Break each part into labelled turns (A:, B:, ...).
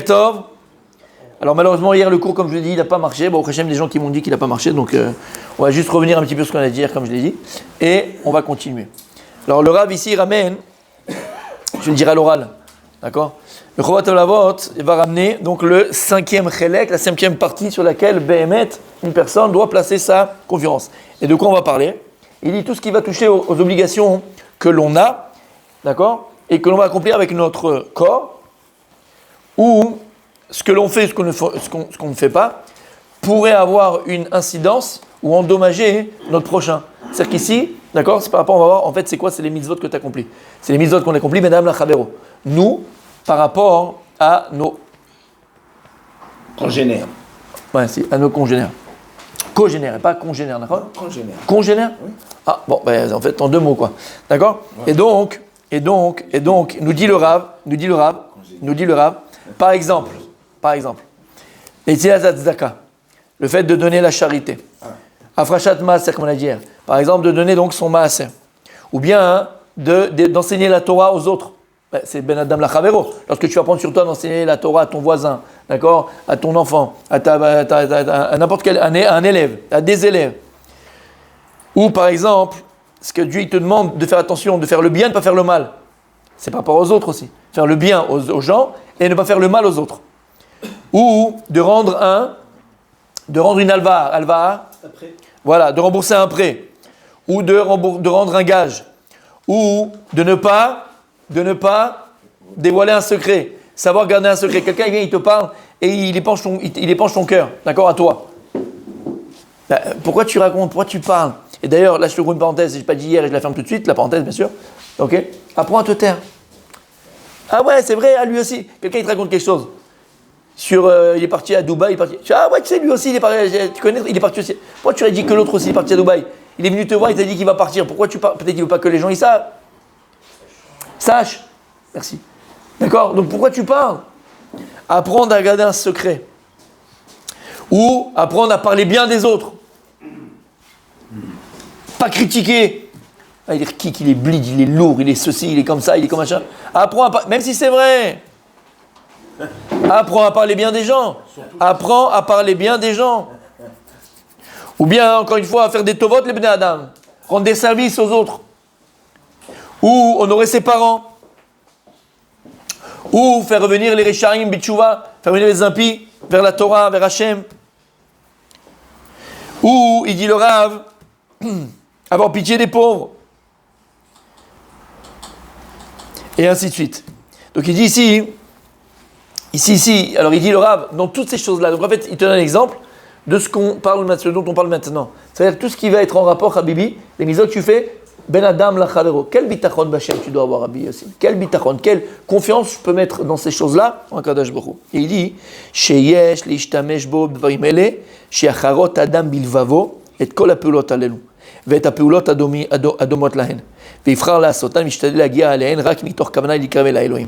A: Tov. Alors malheureusement hier le cours comme je l'ai dit il n'a pas marché. Bon au Hachem des gens qui m'ont dit qu'il n'a pas marché donc on va juste revenir un petit peu sur ce qu'on a dit hier comme je l'ai dit et on va continuer. Alors le Rav ici ramène, je vais le dire à l'oral, d'accord. Le Chovat Olavot va ramener donc le 5e chélek, la 5e partie sur laquelle Behemet, une personne doit placer sa confiance. Et de quoi on va parler? Il dit tout ce qui va toucher aux obligations que l'on a, d'accord, et que l'on va accomplir avec notre corps, ou ce que l'on fait, ce qu'on ne fait pas, pourrait avoir une incidence ou endommager notre prochain. C'est-à-dire qu'ici, d'accord, c'est par rapport, on va voir, en fait, c'est quoi? C'est les mitzvot que tu accomplis. C'est les mitzvot qu'on accomplit, mesdames la chavero. Nous, par rapport à nos
B: congénères.
A: Ouais, si, à nos congénères. Cogénères, et pas congénères, d'accord?
B: Congénères.
A: Congénères?
B: Oui.
A: Ah, bon, ben, en fait, en 2 mots, quoi. D'accord? Ouais. Et donc, nous dit le Rav, par exemple, et le fait de donner la charité. Afrachat maaser, comme on a dit hier. Par exemple, de donner donc son maaser. Ou bien d'enseigner la Torah aux autres. C'est Ben Adam la Chavero. Lorsque tu vas prendre sur toi d'enseigner la Torah à ton voisin, d'accord, à ton enfant, à n'importe quel un élève, à des élèves. Ou par exemple, ce que Dieu il te demande de faire attention, de faire le bien, de ne pas faire le mal. C'est par rapport aux autres aussi. Faire le bien aux gens et ne pas faire le mal aux autres. Ou de rendre une alva, voilà, de rembourser un prêt. Ou de rendre un gage. Ou de ne pas dévoiler un secret, savoir garder un secret. Quelqu'un vient, il te parle et il épanche ton cœur, d'accord, à toi. Pourquoi tu racontes, pourquoi tu parles? Et d'ailleurs, là je te ouvre une parenthèse, je n'ai pas dit hier et je la ferme tout de suite, la parenthèse bien sûr. Ok? Apprends à te taire. Ah ouais, c'est vrai, à lui aussi. Quelqu'un il te raconte quelque chose. Il est parti à Dubaï, ah ouais, tu sais, lui aussi, tu connais, il est parti aussi. Pourquoi tu as dit que l'autre aussi est parti à Dubaï? Il est venu te voir, il t'a dit qu'il va partir. Pourquoi tu parles? Peut-être qu'il ne veut pas que les gens ils savent. Sache. Merci. D'accord? Donc pourquoi tu parles? Apprendre à garder un secret. Ou apprendre à parler bien des autres. Pas critiquer. Ah, il est kick, il est bleed, il est lourd, il est ceci, il est comme ça, il est comme machin. Apprends à même si c'est vrai. Apprends à parler bien des gens. Apprends à parler bien des gens. Ou bien, encore une fois, à faire des tovot les bnei adam. Rendre des services aux autres. Ou honorer ses parents. Ou faire revenir les Rechaim Bitchouva, faire revenir les impies vers la Torah, vers Hachem. Ou, il dit le Rav, avoir pitié des pauvres. Et ainsi de suite. Donc il dit ici, alors il dit le Rav, dans toutes ces choses-là. Donc en fait, il te donne un exemple de ce dont on parle maintenant. C'est-à-dire tout ce qui va être en rapport, Habibi, les mitzvot que tu fais, Ben Adam la Chavero. Quel bitachon Bachem tu dois avoir, Rabbi Yossi? Quel bitachon, quelle confiance je peux mettre dans ces choses-là en Kadosh Baruch Hu. Et il dit Sheyesh lishtamesh bo b'dvarim ele she'acharot adam bilvavo et kol ha'peulot alelu ואת הפעולות הדומות להן, ויבחר לעשותן, משתדל להגיע עליהן רק מתוך כוונה להתקרב אל האלוהים.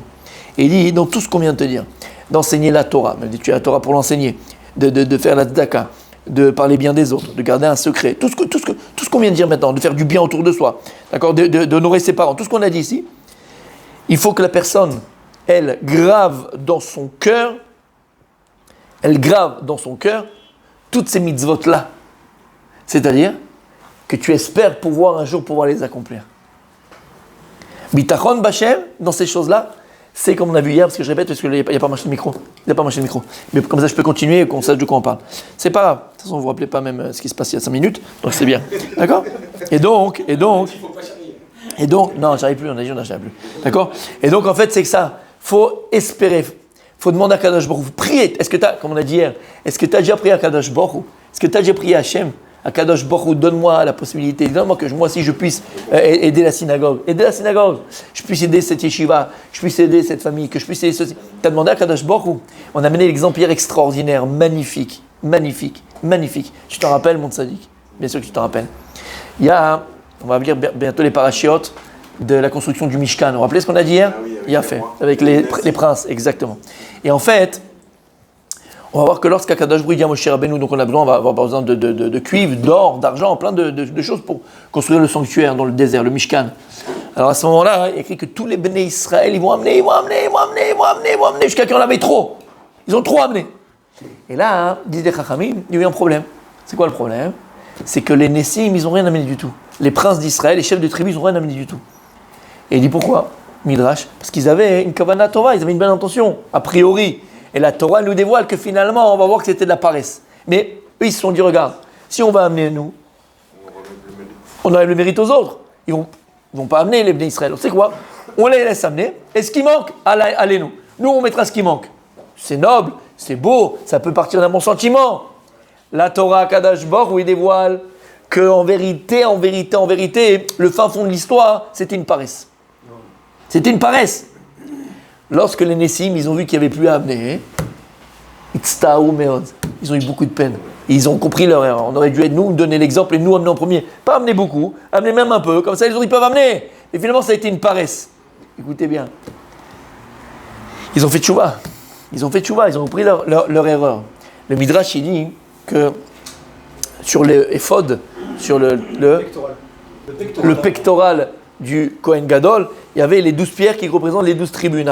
A: Et il dit, dans tout ce qu'on vient de te dire, d'enseigner la Torah, tu as la Torah pour l'enseigner, de faire la tzedaka, de parler bien des autres, de garder un secret, tout ce qu'on vient de dire maintenant, de faire du bien autour de soi, d'accord, d'honorer ses parents, tout ce qu'on a dit ici, il faut que la personne, elle grave dans son cœur toutes ces mitzvot-là. C'est-à-dire que tu espères un jour pouvoir les accomplir. Bitachon Bachem, dans ces choses-là, c'est comme on a vu hier, parce que je répète, parce qu'il n'y a pas marché le micro. Mais comme ça, je peux continuer et qu'on sache de quoi on parle. C'est pas grave. De toute façon, vous ne vous rappelez pas même ce qui se passe il y a 5 minutes, donc c'est bien. D'accord? Et donc, non, j'arrive plus, on a dit, j'arrive plus. D'accord? Et donc, en fait, c'est que ça, faut espérer, faut demander à Kadosh Baruch Hu. Prier. Est-ce que tu as, comme on a dit hier, est-ce que tu as déjà prié à Kadosh Baruch Hu? Est-ce que tu as déjà prié à Hachem? À Kadosh Baruch Hu, donne-moi la possibilité, donne-moi que moi aussi je puisse aider la synagogue, je puisse aider cette yeshiva, je puisse aider cette famille, que je puisse aider ceci. Tu as demandé à Kadosh Baruch Hu. On a amené l'exemple hier extraordinaire, magnifique. Tu t'en rappelles, mon tzaddik? Bien sûr que tu t'en rappelles. Il y a, on va lire bientôt les parachiotes de la construction du Mishkan. Vous vous rappelez ce qu'on a dit hier? Il a fait, avec les princes, exactement. Et en fait, on va voir que lorsqu'Akadosh Baruch Hu dit à Moshe Rabbeinu, donc on a avoir besoin de cuivre, d'or, d'argent, plein de choses pour construire le sanctuaire dans le désert, le Mishkan. Alors à ce moment-là, il écrit que tous les béné Israël, ils vont amener, jusqu'à qu'il y en avait trop. Ils ont trop amené. Et là, disent les Chachamim, il y a eu un problème. C'est quoi le problème? C'est que les Nessim, ils n'ont rien amené du tout. Les princes d'Israël, les chefs de tribu, ils n'ont rien amené du tout. Et il dit pourquoi? Midrash, parce qu'ils avaient une Kavana Torah, ils avaient une bonne intention, a priori. Et la Torah nous dévoile que finalement, on va voir que c'était de la paresse. Mais eux, ils se sont dit, regarde, si on va amener nous, on enlève le mérite aux autres. Ils vont pas amener les Bnei Israël. C'est quoi? On les laisse amener. Et ce qui manque, allez nous. Nous, on mettra ce qui manque. C'est noble, c'est beau, ça peut partir d'un bon sentiment. La Torah Kadash Baruch où il dévoile qu'en vérité, le fin fond de l'histoire, c'était une paresse. C'était une paresse. Lorsque les Nessim, ils ont vu qu'il n'y avait plus à amener, ils ont eu beaucoup de peine. Et ils ont compris leur erreur. On aurait dû être nous, donner l'exemple et nous amener en premier. Pas amener beaucoup, amener même un peu. Comme ça, les autres, ils peuvent amener. Et finalement, ça a été une paresse. Écoutez bien. Ils ont fait tchouva. Ils ont compris leur erreur. Le Midrash, il dit que sur le éphod, sur le pectoral du Kohen Gadol, il y avait les 12 pierres qui représentent les 12 tribus.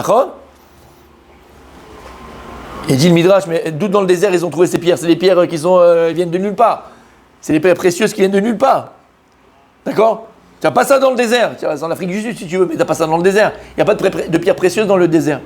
A: Et dit le Midrash, mais d'où dans le désert ils ont trouvé ces pierres? C'est des pierres qui viennent de nulle part. C'est des pierres précieuses qui viennent de nulle part. D'accord? Tu n'as pas ça dans le désert. Tu as en Afrique du Sud si tu veux, mais tu n'as pas ça dans le désert. Il n'y a pas de pierres précieuses dans le désert.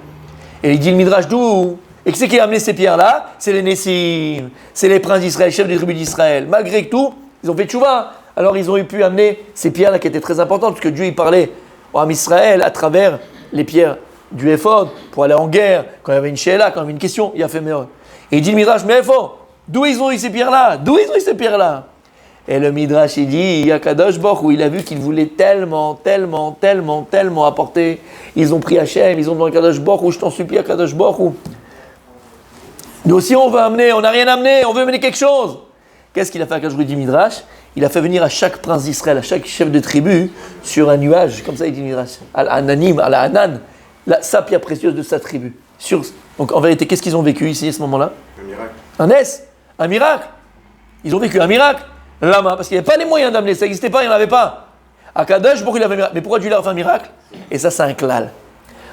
A: Et il dit le Midrash, d'où? Et qui c'est qui a amené ces pierres-là? C'est les Nessim, c'est les princes d'Israël, chefs des tribus d'Israël. Malgré tout, ils ont fait tchouva. Alors ils ont pu amener ces pierres-là qui étaient très importantes, parce que Dieu il parlait à Israël à travers les pierres du éphod pour aller en guerre, quand il y avait une shéla, quand il y avait une question, il a fait meilleur. Et il dit le Midrash, mais d'où ils ont eu ces pierres-là? Et le Midrash, il dit, il y a Kadosh Baruch où il a vu qu'il voulait tellement apporter. Ils ont pris Hachem, ils ont demandé Kadosh Baruch où je t'en supplie à Kadosh Baruch où. Nous aussi on veut amener, on n'a rien amené, on veut amener quelque chose. Qu'est-ce qu'il a fait quand je vous dis Midrash? Il a fait venir à chaque prince d'Israël, à chaque chef de tribu, sur un nuage, comme ça il dit Midrash, Al-Ananim, Al-Anan, sa pierre précieuse de sa tribu. Donc en vérité, qu'est-ce qu'ils ont vécu ici à ce moment-là?
B: Un miracle.
A: Un miracle. Ils ont vécu un miracle. Lama, parce qu'il n'y avait pas les moyens d'amener, ça n'existait pas, il n'y en avait pas. À Kadosh, pourquoi il avait un miracle? Mais pourquoi Dieu leur a fait un miracle? Et ça, c'est un klal.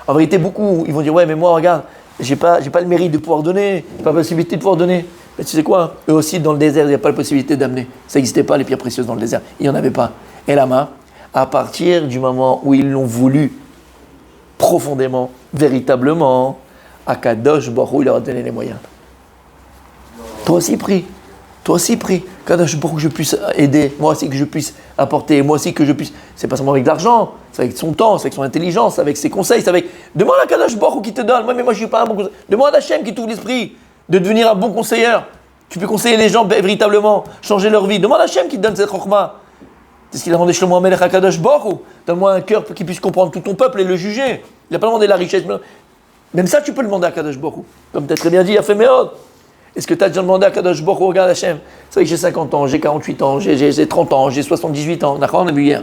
A: En vérité, beaucoup, ils vont dire, ouais, mais moi, regarde, j'ai pas le mérite de pouvoir donner, j'ai pas la possibilité de pouvoir donner. Mais tu sais quoi? Eux aussi, dans le désert, il n'y a pas la possibilité d'amener. Ça n'existait pas, les pierres précieuses dans le désert. Il n'y en avait pas. Et Lama, à partir du moment où ils l'ont voulu, profondément, véritablement, à Kadosh Baruch il leur a donné les moyens. Toi aussi prie. Kadosh Baruch que je puisse aider, moi aussi que je puisse apporter, moi aussi que je puisse. C'est pas seulement avec de l'argent, c'est avec son temps, c'est avec son intelligence, c'est avec ses conseils, c'est avec. Demande à Kadosh Baruch qui te donne. Moi, mais moi je suis pas un bon conseiller. Demande à Hachem qui t'ouvre l'esprit de devenir un bon conseiller. Tu peux conseiller les gens véritablement, changer leur vie. Demande à Hachem qui te donne cette chokhma. C'est ce qu'il a demandé Shlomo HaMelech à Kadosh Baruch. Donne-moi un cœur qui puisse comprendre tout ton peuple et le juger. Il n'a pas demandé la richesse. Même ça, tu peux le demander à Kadosh Baruch. Comme tu as très bien dit, il a fait Meod. Est-ce que tu as déjà demandé à Kadosh Baruch, regarde Hachem, c'est vrai que j'ai 50 ans, j'ai 48 ans, j'ai 30 ans, j'ai 78 ans. D'accord, on a vu hier.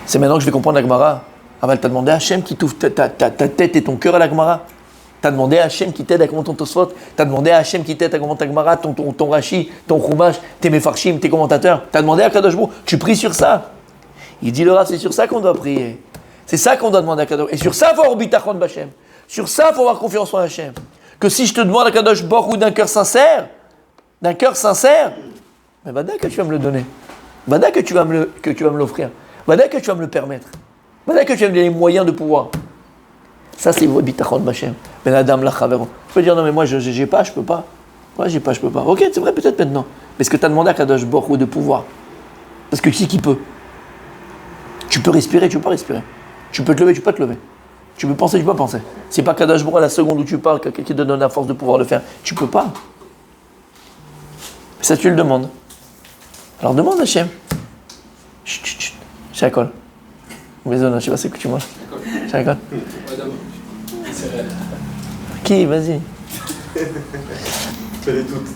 A: C'est maintenant que je vais comprendre la Gemara. Ah ben, tu as demandé à Hachem qui t'ouvre ta tête et ton cœur à la Gemara. Tu as demandé à Hachem qui t'aide à comprendre ton Tosfot. Tu as demandé à Hachem qui t'aide à comprendre ta Gemara, ton Rashi, ton Chumash, tes Mefarshim, tes commentateurs. Tu as demandé à Kadosh Baruch, tu pries sur ça. Il dit le Rav, c'est sur ça qu'on doit prier. C'est ça qu'on doit demander à Kadosh. Et sur ça, il faut avoir bitachon b'Hachem. Sur ça, il faut avoir confiance en Hachem. Que si je te demande à Kadosh Baruch d'un cœur sincère, mais vada que tu vas me le donner. Vada que tu vas me l'offrir. Vada que tu vas me le permettre. Vada que tu vas me donner les moyens de pouvoir. Ça, c'est bitachon b'Hachem. Ben Adam la chavero. Tu peux dire non mais moi j'ai pas, je peux pas. Ouais, j'ai pas, je peux pas. Ok, c'est vrai peut-être maintenant. Mais est-ce que tu as demandé à Kadosh Baruch de pouvoir? Parce que qui c'est qui peut? Tu peux respirer, tu peux pas respirer. Tu peux te lever, tu peux pas te lever. Tu peux penser, tu peux pas penser. C'est pas Kadosh Baruch à la seconde où tu parles, quelqu'un qui te donne la force de pouvoir le faire. Tu peux pas. Ça, tu le demandes. Alors demande à Hachem. Chut, chut, chut. Shakol. Maison, je sais pas c'est que tu manges. Shakol. Qui? Vas-y.
B: Fais-les toutes.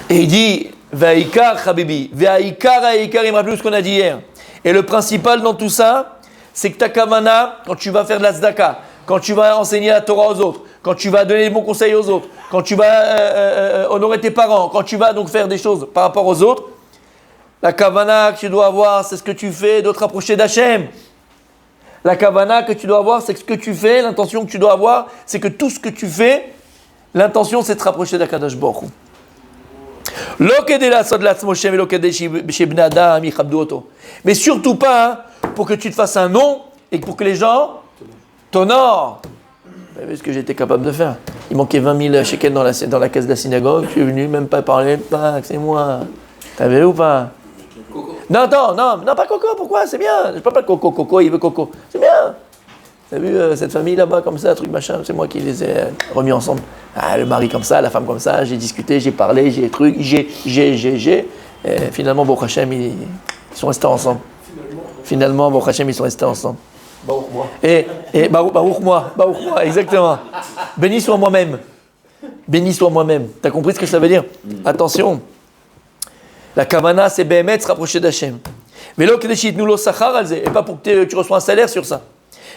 A: Et il dit, Vaïkar, Habibi. Vaïkar, il me rappelle ce qu'on a dit hier. Et le principal dans tout ça, c'est que ta kavana, quand tu vas faire de la tzedaka, quand tu vas enseigner la Torah aux autres, quand tu vas donner les bons conseils aux autres, quand tu vas honorer tes parents, quand tu vas donc faire des choses par rapport aux autres, la kavana que tu dois avoir, c'est ce que tu fais de te rapprocher d'Hachem. La kavana que tu dois avoir, c'est que ce que tu fais, l'intention que tu dois avoir, c'est que tout ce que tu fais, l'intention c'est de te rapprocher d'Akadosh Baruch Hu. Mais surtout pas pour que tu te fasses un nom et pour que les gens t'honorent. Vous avez vu ce que j'étais capable de faire? Il manquait 20 000 shekels dans la caisse de la synagogue. Je suis venu, même pas parler, c'est moi. T'as vu ou pas?
B: Coco.
A: Non, attends, non, pas Coco, pourquoi? C'est bien. Je parle pas de Coco, Coco, il veut Coco. C'est bien. T'as vu cette famille là-bas, comme ça, truc machin, c'est moi qui les ai remis ensemble. Ah, le mari comme ça, la femme comme ça, j'ai discuté, j'ai parlé, j'ai truc, j'ai. Et finalement, Baruch Hashem, ils sont restés ensemble. Finalement, Baruch Hashem, ils sont restés ensemble.
B: Baruch moi.
A: Et Baruch moi, exactement. Béni soit moi-même. Béni soit moi-même. T'as compris ce que ça veut dire? Attention. La kavana, c'est Behemet, se rapprocher d'Hachem. Velo kedeshit nous lo sachar alze, et pas pour que tu reçois un salaire sur ça.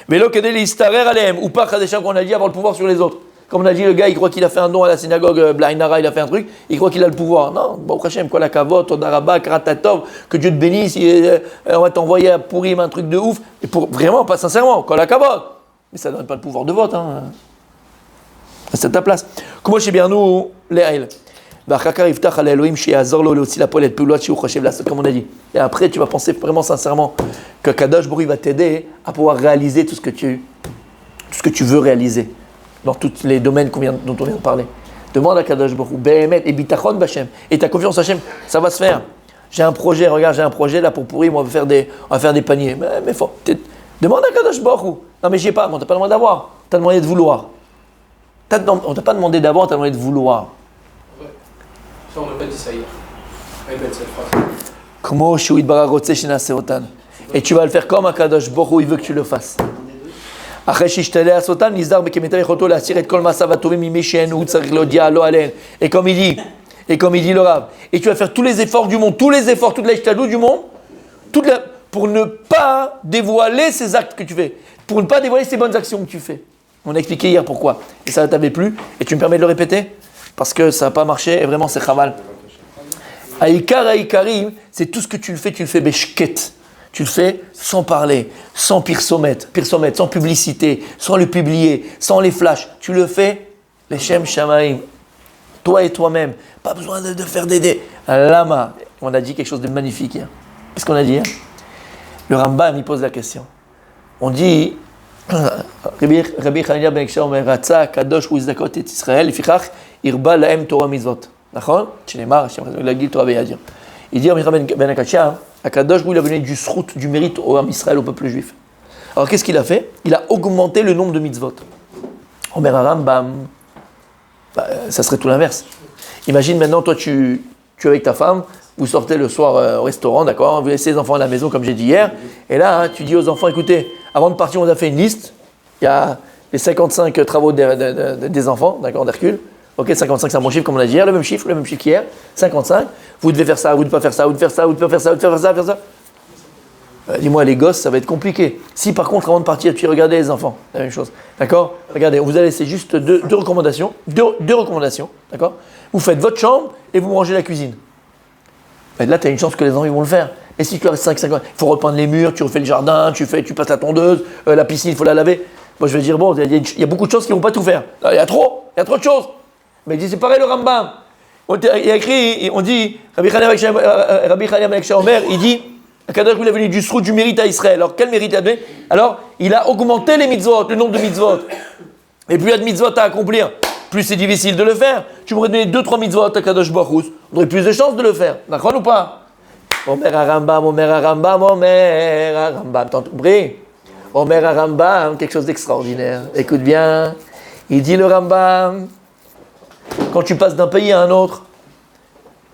A: Velo kedel istarer alem, ou pas kadesham qu'on a dit avoir le pouvoir sur les autres. Comme on a dit, le gars, il croit qu'il a fait un don à la synagogue, Blainara, il a fait un truc, il croit qu'il a le pouvoir. Non, Baruch Hashem, kol hakavod, todarabah, kratatov, que Dieu te bénisse, on va t'envoyer à Purim un truc de ouf. Et pour vraiment, pas sincèrement, kol hakavod. Mais ça ne donne pas le pouvoir de vote. Hein. C'est à ta place. Comment chez bien nous, les Haïl. Comme on a dit. Et après, tu vas penser vraiment sincèrement que Kadosh Baruch Hu va t'aider à pouvoir réaliser tout ce que tu veux réaliser dans tous les domaines dont on vient de parler. Demande à Kadosh Baruch Hu, Behemet et bitachon b'Hashem. Et ta confiance en Hachem, ça va se faire. J'ai un projet là pour pourrir, on va faire des paniers. Mais faut. Demande à Kadosh Baruch Hu. Non mais j'y ai pas, on t'a pas demandé d'avoir, t'as demandé de vouloir. On t'a pas demandé d'avoir, on t'a demandé de vouloir.
B: Ça, on n'a pas dit ça hier. Répète cette phrase.
A: Comment Shuit Bararotse Shinaseotan. Et tu vas le faire comme Akadosh Baruch Hu, il veut que tu le fasses. Après Shishtele Asotan, Nizar Bekemeta Yechoto, la Siret Kol Masava Tovim Mimeshen, Utsarich Lodia, Lo Alen. Et comme il dit le Rav, et tu vas faire tous les efforts du monde, toute la Ishtadou du monde, pour ne pas dévoiler ces actes que tu fais, pour ne pas dévoiler ces bonnes actions que tu fais. On a expliqué hier pourquoi. Et ça ne t'avait plu. Et tu me permets de le répéter? Parce que ça n'a pas marché et vraiment c'est chaval. Aïkarim, c'est tout ce que tu le fais beshket. Tu le fais sans parler, sans pirsomètre, sans publicité, sans le publier, sans les flashs. Tu le fais, les Shem Shamaim, toi et toi-même. Pas besoin de faire des lama. On a dit quelque chose de magnifique hier. Qu'est-ce qu'on a dit hier? Le Rambam, il pose la question. On dit, Rabbi Chanina ben Ekshar Omer, Ratza Kadosh Hu Yizdakot et Israël, Lefichach Irba Lahem Torah Mitzvot. D'accord? Chenemar, Hashem Lagil Torah Beyadir. Il dit, Rabbi ben Ekshar, Kadosh Hu, il a donné du srout, du mérite au Ham Israël, au peuple juif. Alors qu'est-ce qu'il a fait? Il a augmenté le nombre de mitzvot. Omer Rambam, ça serait tout l'inverse. Imagine maintenant, toi, tu es avec ta femme, vous sortez le soir au restaurant, d'accord? Vous laissez les enfants à la maison, comme j'ai dit hier. Et là, tu dis aux enfants, écoutez, avant de partir, on a fait une liste. Il y a les 55 travaux des enfants, d'accord, d'Hercule. Ok, 55, c'est un bon chiffre, comme on a dit hier, le même chiffre qu'hier. 55. Vous devez faire ça, vous ne devez pas faire ça, vous devez faire ça, vous devez faire ça, vous devez faire ça. Dis-moi, les gosses, ça va être compliqué. Si par contre, avant de partir, tu regardais les enfants, la même chose. D'accord? Regardez, on vous a laissé juste deux recommandations. Deux recommandations, d'accord? Vous faites votre chambre et vous rangez la cuisine. Et là, tu as une chance que les enfants ils vont le faire. Et si tu as 5-5 ans, il faut repeindre les murs, tu refais le jardin, tu passes la tondeuse, la piscine, il faut la laver. Moi, je vais dire, bon, il y a beaucoup de choses qui ne vont pas tout faire. Il y a trop de choses. Mais il dit, c'est pareil le Rambam. Il y a écrit, on dit, Rabbi Chanina ben Ekshar Omer, il dit, Kadosh Hu, il a venu du srout, du mérite à Israël. Alors, quel mérite il a donné? Alors, il a augmenté les mitzvot, le nombre de mitzvot. Et plus il y a de mitzvot à accomplir, plus c'est difficile de le faire. Tu m'aurais donné 2-3 mitzvot à Kadosh Baruch Hu, on aurait plus de chances de le faire. D'accord ou pas? Omer Rambam, t'as compris? Omer Rambam, quelque chose d'extraordinaire. Écoute bien, il dit le Rambam, quand tu passes d'un pays à un autre,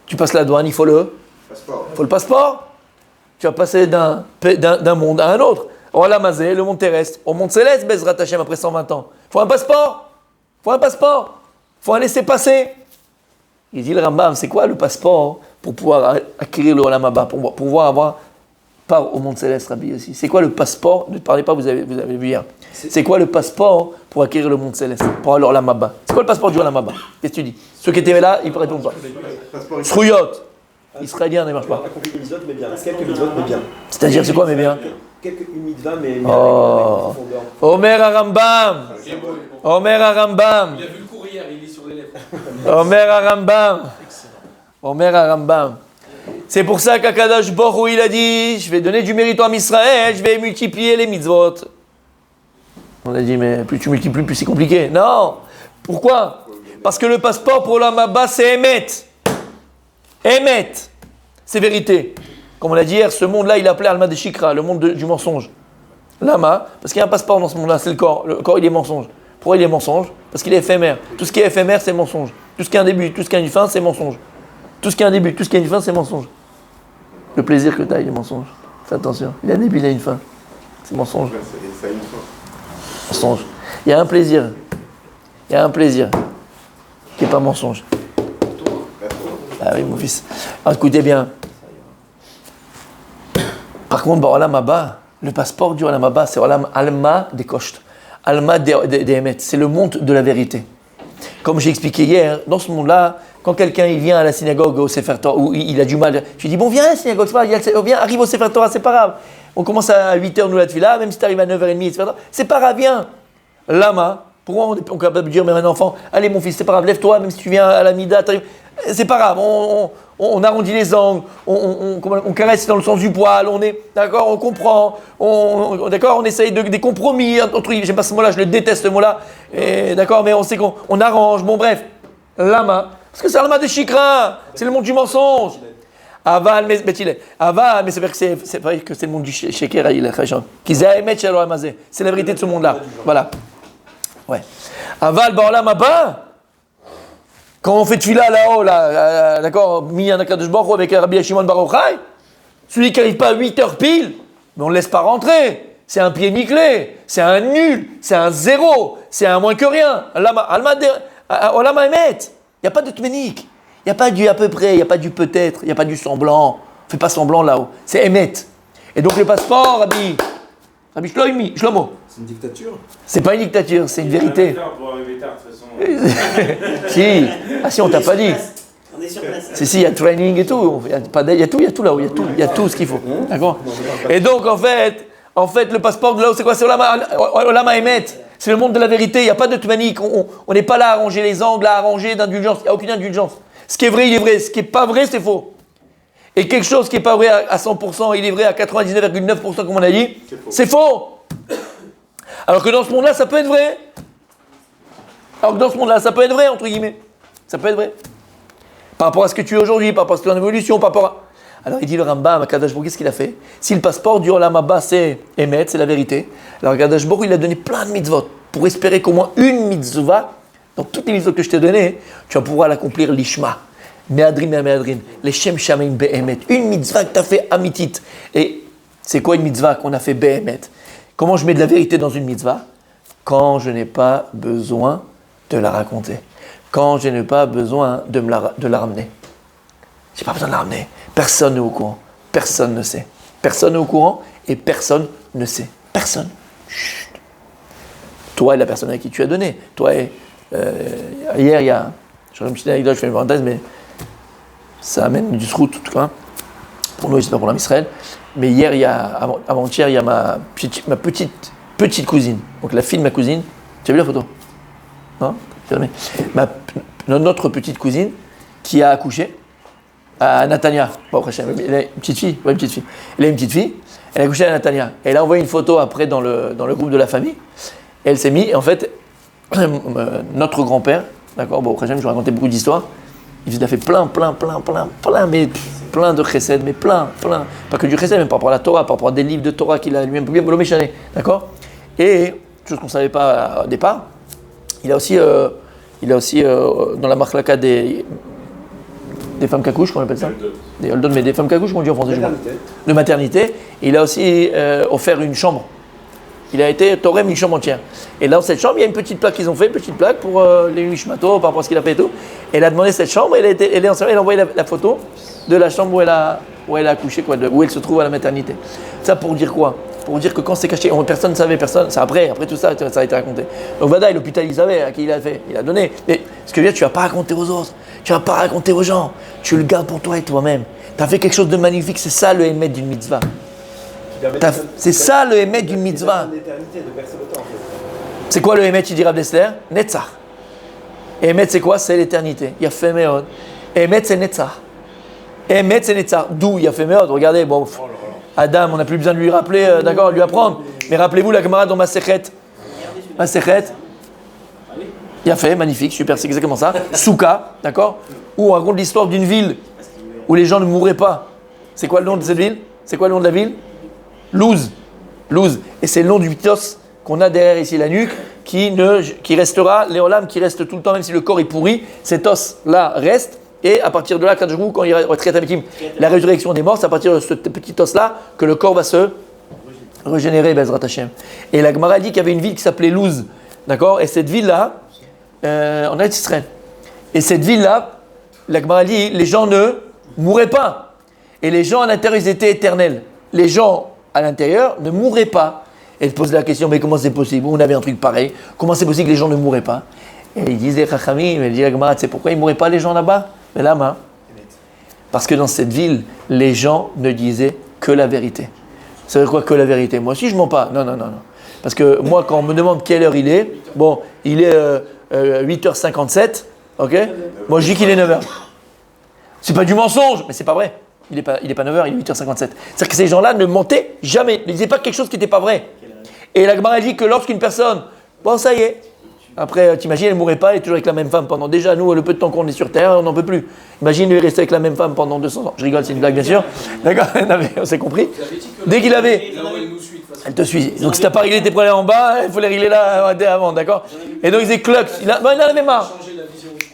A: tu passes la douane, il faut le passeport. Tu vas passer d'un monde à un autre. Oh la mazé, le monde terrestre, au monde céleste, Bezrat Hashem après 120 ans. Il faut un passeport. Faut un laisser-passer. Il dit le Rambam, c'est quoi le passeport pour pouvoir acquérir le Olam Haba, pour pouvoir avoir part au monde céleste, Rabbi aussi. C'est quoi le passeport? Ne parlez pas, vous avez vu hier. C'est quoi le passeport pour acquérir le monde céleste, pour aller au Olam Haba? C'est quoi le passeport du Olam Haba? Qu'est-ce que tu dis? Ceux qui étaient là, ils ne répondent pas. Srouyot. Israélien ne marche pas.
C: Quelques mitzvot, mais bien.
A: C'est-à-dire, c'est quoi, mais bien?
C: une mitzvah, mais une
A: Oh.
C: profondeur.
A: Omer Arambam.
B: Il est beau, il est beau.
A: Omer Arambam.
B: Il a vu le cours hier, il lit sur les lèvres.
A: Omer Arambam. Omer Arambam. C'est pour ça qu'Akadosh Baruch Hu, il a dit, je vais donner du mérite à Israël, je vais multiplier les mitzvot. On a dit, mais plus tu multiplies, plus c'est compliqué. Non. Pourquoi? Parce que le passeport pour l'Olam Haba, c'est Emet. Emet. C'est vérité. Comme on l'a dit hier, ce monde-là, il est appelé Alma de Shikra, le monde du mensonge. Lama, parce qu'il y a un passeport dans ce monde-là, c'est le corps. Le corps, il est mensonge. Pourquoi il est mensonge? Parce qu'il est éphémère. Tout ce qui est éphémère, c'est mensonge. Tout ce qui a un début, tout ce qui a une fin, c'est mensonge. Tout ce qui a un début, tout ce qui a une fin, c'est mensonge. Le plaisir que tu as, il est mensonge. Fais attention. Il a un début, il a une fin. C'est mensonge.
D: Ça a une fin.
A: Mensonge. Il y a un plaisir. Il y a un plaisir qui n'est pas mensonge. Ah oui, mon fils. Alors, écoutez bien. Par contre, bah, Olam Haba, le passeport du Olam Haba, c'est Olam Alma des Kosht. Alma des Emet. C'est le monde de la vérité. Comme j'ai expliqué hier, dans ce monde-là, quand quelqu'un il vient à la synagogue au Sefer Torah, où il a du mal, je lui dis, bon, viens à la synagogue, c'est pas grave, viens, arrive au Sefer Torah, c'est pas grave. On commence à 8h, nous la tefila, même si tu arrives à 9h30, c'est pas grave, viens. Lama, pourquoi on est capable de dire, mais un enfant, allez mon fils, c'est pas grave, lève-toi, même si tu viens à la Mida, c'est pas grave, on arrondit les angles, on caresse dans le sens du poil, on est, d'accord, on comprend, d'accord, on essaye des compromis, j'aime pas ce mot-là, je le déteste ce mot-là, d'accord, mais on sait qu'on arrange, bon bref, lama, parce que c'est l'alma de Shikra, c'est le monde du mensonge. Aval, mais c'est vrai que c'est vrai que c'est le monde du Sheker, c'est la vérité de ce monde-là, voilà. Ouais. Aval, ba'olam haba. Quand on fait tefila là-haut, d'accord, Minyan HaKadosh Baruch Hu avec Rabbi Shimon Bar Yochai, celui qui n'arrive pas à 8h pile, mais on ne le laisse pas rentrer. C'est un pied nickelé, c'est un nul, c'est un zéro, c'est un moins que rien. Olam Emet. Il n'y a pas de tménik, il n'y a pas du à peu près, il n'y a pas du peut-être, il n'y a pas du semblant. On ne fait pas semblant là-haut, c'est Emet. Et donc le passeport, Rabbi Shlomo.
C: C'est une dictature.
A: C'est pas une dictature, c'est une vérité.
D: Pour arriver tard, de toute façon.
A: Si, on t'a pas dit.
E: On est sur place.
A: Si, il y a training et tout. Il y a tout là-haut, il y a tout ce qu'il faut. D'accord. Et donc, en fait, le passeport de là-haut, c'est quoi? C'est Olam Emet. C'est le monde de la vérité, il n'y a pas de tmanique. On n'est pas là à arranger les angles, à arranger d'indulgence. Il n'y a aucune indulgence. Ce qui est vrai, il est vrai. Ce qui n'est pas vrai, c'est faux. Et quelque chose qui n'est pas vrai à 100%, il est vrai à 99,9%, comme on a dit, c'est faux. Alors que dans ce monde-là, ça peut être vrai. Entre guillemets. Ça peut être vrai. Par rapport à ce que tu es aujourd'hui, par rapport à ce que tu es en évolution, par rapport à... Alors il dit le Rambam, Akadosh Baruch Hu, qu'est-ce qu'il a fait? Si le passeport du Olam Haba, c'est Emet, c'est la vérité, alors Akadosh Baruch Hu, il a donné plein de mitzvot pour espérer qu'au moins une mitzvah, dans toutes les mitzvot que je t'ai données, tu vas pouvoir l'accomplir l'ishma. Me'adrin, les Shem Shamein Be'emet. Une mitzvah que tu as fait amitit. Et c'est quoi une mitzvah qu'on a fait Be'emet? Comment je mets de la vérité dans une mitzvah? Quand je n'ai pas besoin de la raconter. Quand je n'ai pas besoin de la ramener. Je n'ai pas besoin de la ramener. Personne n'est au courant. Personne ne sait. Personne n'est au courant et personne ne sait. Personne. Chut. Toi et la personne à qui tu as donné. Toi et... hier, il y a... J'aurais une petite anecdote, je fais une parenthèse, mais ça amène du srout, en tout cas. Pour nous, c'est pas pour l'âme Israël. Mais hier, avant-hier, il y a ma petite cousine. Donc la fille de ma cousine. Tu as vu la photo? Non? Notre petite cousine qui a accouché à Natania. Bon, après, elle a une petite fille. Ouais, une petite fille. Elle a une petite fille. Elle a accouché à Natania. Elle a envoyé une photo après dans le groupe de la famille. Et elle s'est mise. Et en fait, notre grand-père, d'accord, bon, après, je lui racontais beaucoup d'histoires. Il a fait plein, mais plein de chesed, mais plein. Pas que du chesed, même par rapport à la Torah, par rapport à des livres de Torah qu'il a lui-même publiés, Méchané, d'accord. Et, chose qu'on ne savait pas au départ, il a aussi dans la marchlaka des femmes qui accouchent, qu'on appelle ça? Des holdon, mais des femmes qui accouchent, comment on dit en français? De maternité. Et il a aussi offert une chambre. Il a été torem une chambre entière. Et là, dans cette chambre, il y a une petite plaque qu'ils ont fait, une petite plaque pour les Nishmato, par rapport à ce qu'il a fait et tout. Et elle a demandé cette chambre, elle a envoyé la photo de la chambre où elle a accouché, où elle se trouve à la maternité. Ça pour dire quoi? Pour dire que quand c'est caché, personne ne savait, c'est après tout ça, ça a été raconté. Donc Vada, l'hôpital, il savait à qui il a fait, il a donné. Mais ce que je veux dire, tu ne vas pas raconter aux autres, tu ne vas pas raconter aux gens, tu le gardes pour toi et toi-même. Tu as fait quelque chose de magnifique, c'est ça le émet d'une mitzvah. C'est ça le émet d'une mitzvah. C'est quoi le émet, il dit Rav Dessler? Netzach. Et émet, c'est quoi? C'est l'éternité. Il y a fait Meod. Émet, c'est Netzach. Émet, c'est Netzach. D'où il y a fait Meod? Regardez, bon, Adam, on n'a plus besoin de lui rappeler, d'accord, de lui apprendre. Mais rappelez-vous la camarade dans Masechet. Masechet. Il a fait, magnifique, super, c'est exactement ça. Souka, d'accord? Où on raconte l'histoire d'une ville où les gens ne mourraient pas. C'est quoi le nom de cette ville? C'est quoi le nom de la ville? Luz. Luz. Et c'est le nom du mythos qu'on a derrière ici, la nuque, qui restera, l'éolam, qui reste tout le temps, même si le corps est pourri, cet os-là reste. Et à partir de là, quand il retraite avec la résurrection des morts, c'est à partir de ce petit os-là que le corps va se régénérer, Bezrat Hashem. Et la Gemara dit qu'il y avait une ville qui s'appelait Luz. D'accord? Et cette ville-là, en Israël. Et cette ville-là, la Gemara dit, les gens ne mouraient pas. Et les gens à l'intérieur, ils étaient éternels. Les gens à l'intérieur ne mouraient pas. Et elle pose la question, mais comment c'est possible? On avait un truc pareil. Comment c'est possible que les gens ne mouraient pas? Et ils disaient, Chachamim, elle dit la Gemara, tu sais pourquoi ils ne mouraient pas les gens là-bas? Mais là-bas, parce que dans cette ville, les gens ne disaient que la vérité. Ça veut dire quoi que la vérité? Moi aussi, je ne mens pas. Non. Parce que moi, quand on me demande quelle heure il est, bon, il est 8h57, ok? Moi, je dis qu'il est 9h. C'est pas du mensonge, mais c'est pas vrai. Il est pas 9h, il est 8h57. C'est-à-dire que ces gens-là ne mentaient jamais, ne disaient pas quelque chose qui n'était pas vrai. Et la Gemara dit que lorsqu'une personne, bon, ça y est, après, t'imagines, elle ne mourrait pas, elle est toujours avec la même femme pendant, déjà, nous, le peu de temps qu'on est sur Terre, on n'en peut plus. Imagine, lui rester avec la même femme pendant 200 ans. Je rigole, c'est une blague, bien sûr. D'accord? Non, mais on s'est compris. Dès qu'il avait... Elle te suit. Donc si t'as pas réglé tes problèmes en bas, il faut les régler là avant, d'accord? Et donc il faisait clux. Il en avait marre.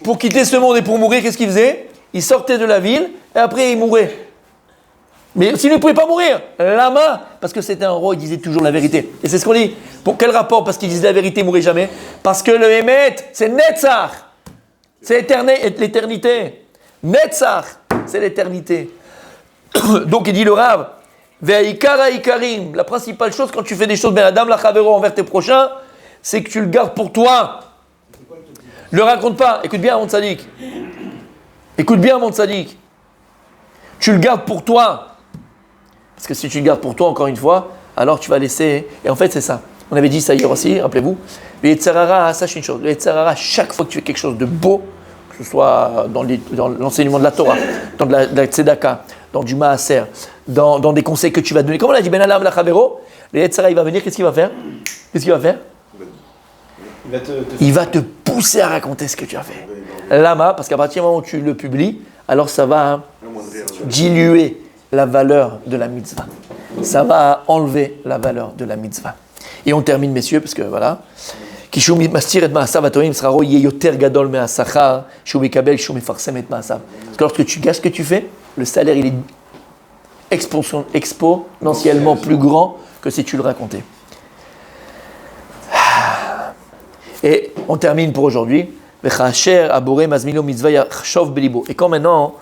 A: Pour quitter ce monde et pour mourir, qu'est-ce qu'il faisait? Il sortait de la ville et après il mourait. Mais s'il ne pouvait pas mourir, lama, parce que c'était un roi, il disait toujours la vérité. Et c'est ce qu'on dit. Pour quel rapport? Parce qu'il disait la vérité, il ne mourait jamais. Parce que le Hémet, c'est Netzach. C'est l'éternité. Netzach, c'est l'éternité. Donc il dit le Rav, Ve'ikara ikarim, la principale chose quand tu fais des choses ben Adam la chavero envers tes prochains, c'est que tu le gardes pour toi. Le raconte pas. Écoute bien, mon tzaddik. Écoute bien, mon tzaddik. Tu le gardes pour toi. Parce que si tu le gardes pour toi, encore une fois, alors tu vas laisser. Et en fait, c'est ça. On avait dit ça hier aussi, rappelez-vous. Le Yetzirara, sache une chose. Le Yetzirara, chaque fois que tu fais quelque chose de beau, que ce soit dans l'enseignement de la Torah, dans de la tzedaka, dans du maaser, dans des conseils que tu vas donner. Comme on l'a dit, Ben Alam la Chavero, le Yetzirara, il va venir, qu'est-ce qu'il va faire? Il va te pousser à raconter ce que tu as fait. Lama, parce qu'à partir du moment où tu le publies, alors ça va diluer la valeur de la mitzvah. Ça va enlever la valeur de la mitzvah. Et on termine, messieurs, parce que voilà. Parce que lorsque tu gâches ce que tu fais, le salaire il est exponentiellement plus grand que si tu le racontais. Et on termine pour aujourd'hui. Et quand maintenant,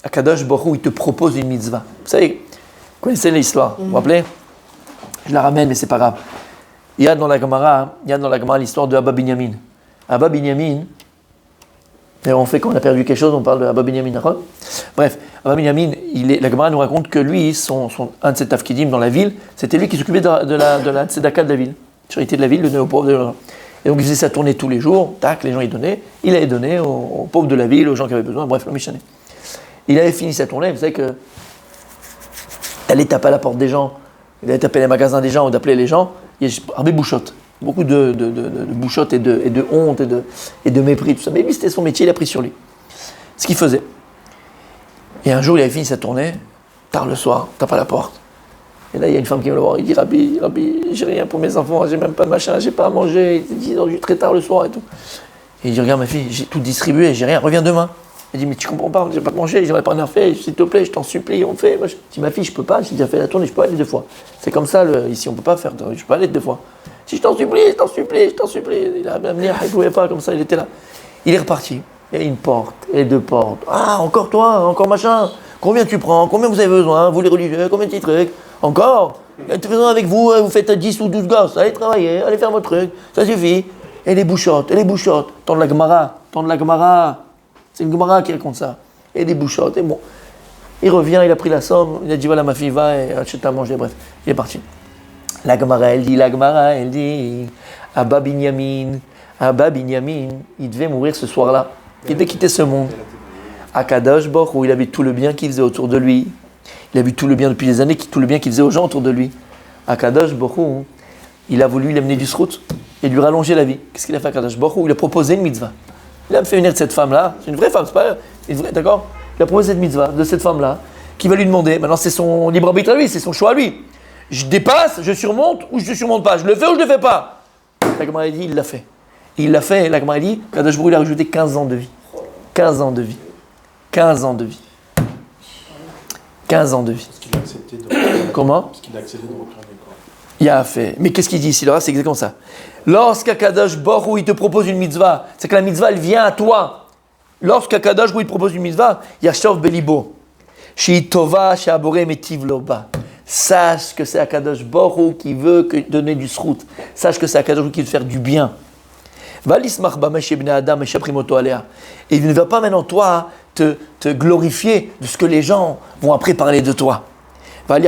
A: Akadosh Baruch Hu, il te propose une mitzvah. Vous savez, vous connaissez l'histoire, vous vous rappelez? Je la ramène, mais c'est pas grave. Il y a dans la Gemara l'histoire de Abba Binyamin. Abba Binyamin, et on fait quand on a perdu quelque chose, on parle de Abba Binyamin. Bref, Abba Binyamin, la Gemara nous raconte que lui, un de ses tafkidim dans la ville, c'était lui qui s'occupait de la tzedaka de la ville, charité de la ville, le donner aux pauvres. Et donc il faisait sa tournée tous les jours, tac, les gens y donnaient, il allait donner aux pauvres de la ville, aux gens qui avaient besoin, bref, le Mishané. Il avait fini sa tournée, vous savez que allait taper à la porte des gens, il allait taper les magasins des gens ou d'appeler les gens, il y avait bouchotte, beaucoup de bouchotte et de honte et de mépris, tout ça. Mais lui, c'était son métier, il a pris sur lui. Ce qu'il faisait. Et un jour, il avait fini sa tournée, tard le soir, tape à la porte. Et là, il y a une femme qui vient le voir, il dit Rabbi, j'ai rien pour mes enfants, j'ai même pas de machin, j'ai pas à manger, il dit très tard le soir et tout. Et il dit regarde ma fille, j'ai tout distribué, j'ai rien, reviens demain. Elle dit mais tu comprends pas, j'ai pas mangé, j'aurais pas rien fait, s'il te plaît, je t'en supplie, on fait. Je dis ma fille, je peux pas, j'ai déjà fait la tournée, je peux pas aller 2 fois. C'est comme ça, ici on peut pas faire, je peux pas aller 2 fois. Si je t'en supplie. Il a amené, il pouvait pas, comme ça, il était là. Il est reparti, et une porte, et 2 portes. Ah, encore toi, encore machin, combien tu prends, combien vous avez besoin, vous les religieux, combien de petits trucs, encore, faisons avec vous, vous faites 10 ou 12 gosses, allez travailler, allez faire votre truc, ça suffit. Et les bouchottes, tant de la Gemara. C'est une Gemara qui raconte ça. Et des bouchottes, et bon. Il revient, il a pris la somme, il a dit voilà ma fille va et achète à manger, bref, il est parti. La Gemara elle dit, Abba Binyamin, il devait mourir ce soir-là, il devait quitter ce monde. Akadosh Baruch Hu, il a vu tout le bien qu'il faisait autour de lui, il a vu tout le bien depuis des années, tout le bien qu'il faisait aux gens autour de lui. Akadosh Baruch Hu, il a voulu lui amener du srout et lui rallonger la vie. Qu'est-ce qu'il a fait Akadosh Baruch Hu? Il a proposé une mitzvah. Il a fait venir cette femme-là, c'est une vraie femme, c'est pas une vraie, d'accord? Il a proposé cette mitzvah de cette femme-là, qui va lui demander, maintenant c'est son libre arbitre à lui, c'est son choix à lui. Je dépasse, je surmonte ou je ne surmonte pas, je le fais ou je ne le fais pas. La Gemara dit, il l'a fait. Il l'a fait, la Gemara dit, Akadosh Baruch Hu, il a rajouté 15 ans de vie. 15 ans de vie. 15 ans de vie. 15 ans de vie.
B: Parce qu'il a accepté de reprendre.
A: Comment?
B: Parce qu'il a accepté de reprendre les corps.
A: Il a fait. Mais qu'est-ce qu'il dit ici? Là, c'est exactement ça. Lorsqu'Akadosh Baruch Hu, il te propose une mitzvah, c'est que la mitzvah, elle vient à toi. Lorsqu'Akadosh Baruch Hu, il te propose une mitzvah, Yashov Belibo. Shi Tova, Shi Abore Metiv Loba. Sache que c'est Akadosh Baruch Hu qui veut donner du srout. Sache que c'est Akadosh Baruch Hu qui veut faire du bien. Et il ne va pas maintenant toi te glorifier de ce que les gens vont après parler de toi. Et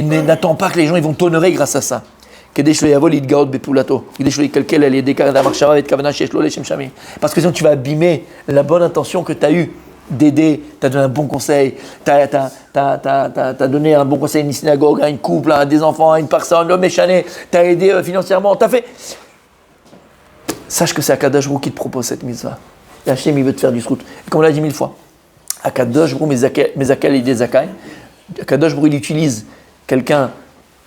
A: n'attends pas que les gens ils vont t'honorer grâce à ça. Parce que sinon tu vas abîmer la bonne intention que tu as eue d'aider, tu as donné un bon conseil, tu as donné un bon conseil à une synagogue, à une couple, à des enfants, à une personne, l'homme échané, tu as aidé financièrement, tu as fait. Sache que c'est Akadosh Baruch Hu qui te propose cette mitzvah. Et Hachem, il veut te faire du srout. Et comme on l'a dit 1000 fois, Akadosh Baruch Hu, Mezakel et Dezakai, Akadosh Baruch Hu, il utilise quelqu'un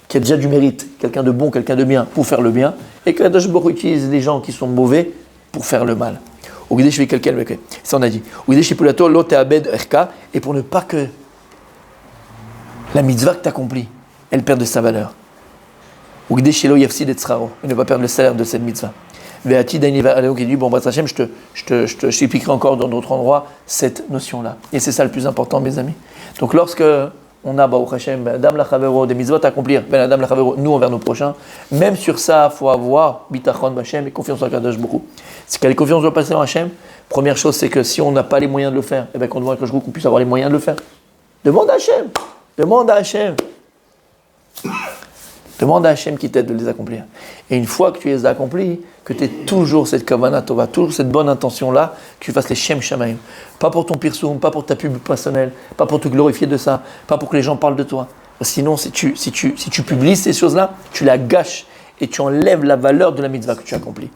A: qui a déjà du mérite, quelqu'un de bon, quelqu'un de bien, pour faire le bien, et Akadosh Baruch Hu utilise des gens qui sont mauvais pour faire le mal. Ça on a dit. Et pour ne pas que la mitzvah que tu accomplis, elle perde de sa valeur. Et ne pas perdre le salaire de cette mitzvah. Il dit, bon, Hashem, je t'expliquerai encore dans d'autres endroits cette notion-là. Et c'est ça le plus important, mes amis. Donc, lorsque on a, Baruch Hashem, Adam Lachavero, des mitzvot à accomplir, Ben Adam Lachavero, nous envers nos prochains, même sur ça, il faut avoir bitachon Hashem et confiance en Kadosh Baruch Hu. Si quelle confiance doit passer en Hashem, première chose, c'est que si on n'a pas les moyens de le faire, eh bien, qu'on demande à Kadosh Baruch Hu qu'on puisse avoir les moyens de le faire. Demande à Hashem. Demande à Hashem. Demande à Hashem qui t'aide de les accomplir. Et une fois que tu les as accomplis, que tu aies toujours cette kavanah tova, toujours cette bonne intention-là, que tu fasses les shem shamayim. Pas pour ton pirsoum, pas pour ta pub personnelle, pas pour te glorifier de ça, pas pour que les gens parlent de toi. Sinon, si tu publies ces choses-là, tu la gâches et tu enlèves la valeur de la mitzvah que tu accomplis.